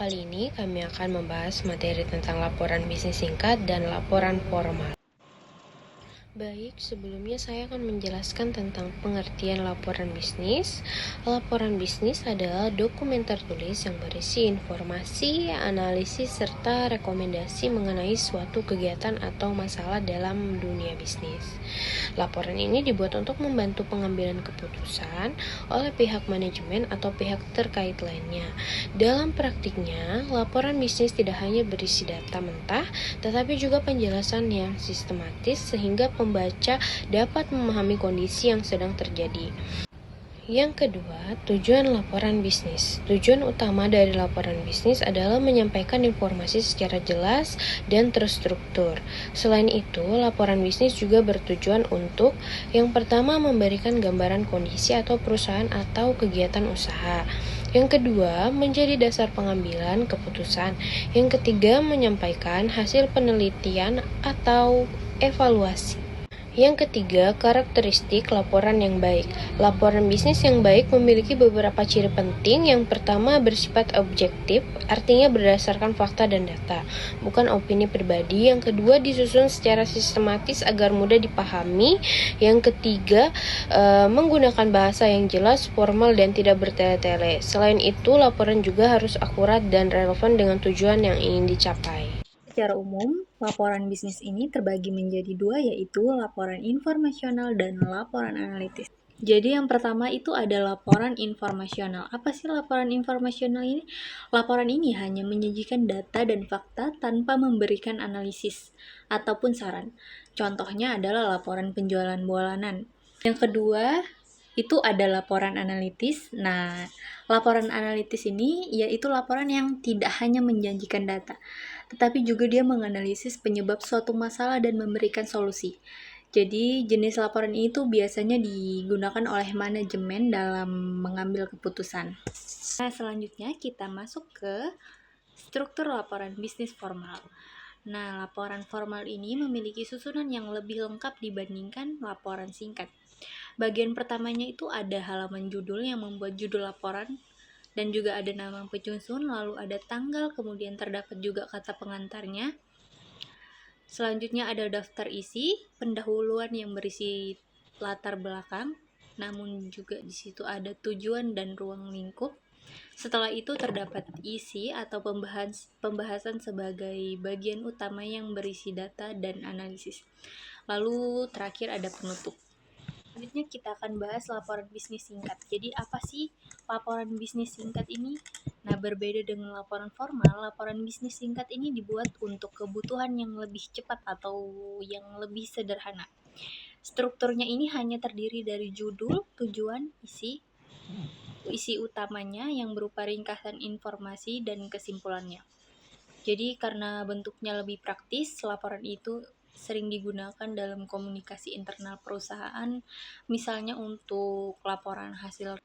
kali ini kami akan membahas materi tentang laporan bisnis singkat dan laporan formal. Baik, sebelumnya saya akan menjelaskan tentang pengertian laporan bisnis. Laporan bisnis adalah dokumen tertulis yang berisi informasi, analisis, serta rekomendasi mengenai suatu kegiatan atau masalah dalam dunia bisnis. Laporan ini dibuat untuk membantu pengambilan keputusan oleh pihak manajemen atau pihak terkait lainnya. Dalam praktiknya, laporan bisnis tidak hanya berisi data mentah, tetapi juga penjelasan yang sistematis sehingga pembaca dapat memahami kondisi yang sedang terjadi. Yang kedua, tujuan laporan bisnis. Tujuan utama dari laporan bisnis adalah menyampaikan informasi secara jelas dan terstruktur. Selain itu, laporan bisnis juga bertujuan untuk yang pertama memberikan gambaran kondisi atau perusahaan atau kegiatan usaha. Yang kedua, menjadi dasar pengambilan keputusan. Yang ketiga, menyampaikan hasil penelitian atau evaluasi. Yang ketiga, karakteristik laporan yang baik. Laporan bisnis yang baik memiliki beberapa ciri penting. Yang pertama, bersifat objektif, artinya berdasarkan fakta dan data, bukan opini pribadi. Yang kedua, disusun secara sistematis agar mudah dipahami. Yang ketiga, menggunakan bahasa yang jelas, formal, dan tidak bertele-tele. Selain itu, laporan juga harus akurat dan relevan dengan tujuan yang ingin dicapai. Secara umum, laporan bisnis ini terbagi menjadi dua, yaitu laporan informasional dan laporan analitis. Jadi yang pertama itu ada laporan informasional. Apa sih laporan informasional ini? Laporan ini hanya menyajikan data dan fakta tanpa memberikan analisis ataupun saran. Contohnya adalah laporan penjualan bulanan. Yang kedua, itu ada laporan analitis. Nah, laporan analitis ini yaitu laporan yang tidak hanya menjanjikan data, tetapi juga dia menganalisis penyebab suatu masalah dan memberikan solusi. Jadi, jenis laporan itu biasanya digunakan oleh manajemen dalam mengambil keputusan. Nah, selanjutnya kita masuk ke struktur laporan bisnis formal. Nah, laporan formal ini memiliki susunan yang lebih lengkap dibandingkan laporan singkat. Bagian pertamanya itu ada halaman judul yang membuat judul laporan, dan juga ada nama penyusun, lalu ada tanggal, kemudian terdapat juga kata pengantarnya. Selanjutnya ada daftar isi, pendahuluan yang berisi latar belakang, namun juga di situ ada tujuan dan ruang lingkup. Setelah itu terdapat isi atau pembahasan sebagai bagian utama yang berisi data dan analisis. Lalu terakhir ada penutup. Selanjutnya kita akan bahas laporan bisnis singkat. Jadi apa sih laporan bisnis singkat ini? Nah, berbeda dengan laporan formal, laporan bisnis singkat ini dibuat untuk kebutuhan yang lebih cepat atau yang lebih sederhana. Strukturnya ini hanya terdiri dari judul, tujuan, isi utamanya yang berupa ringkasan informasi dan kesimpulannya. Jadi karena bentuknya lebih praktis, laporan itu sering digunakan dalam komunikasi internal perusahaan, misalnya untuk laporan hasil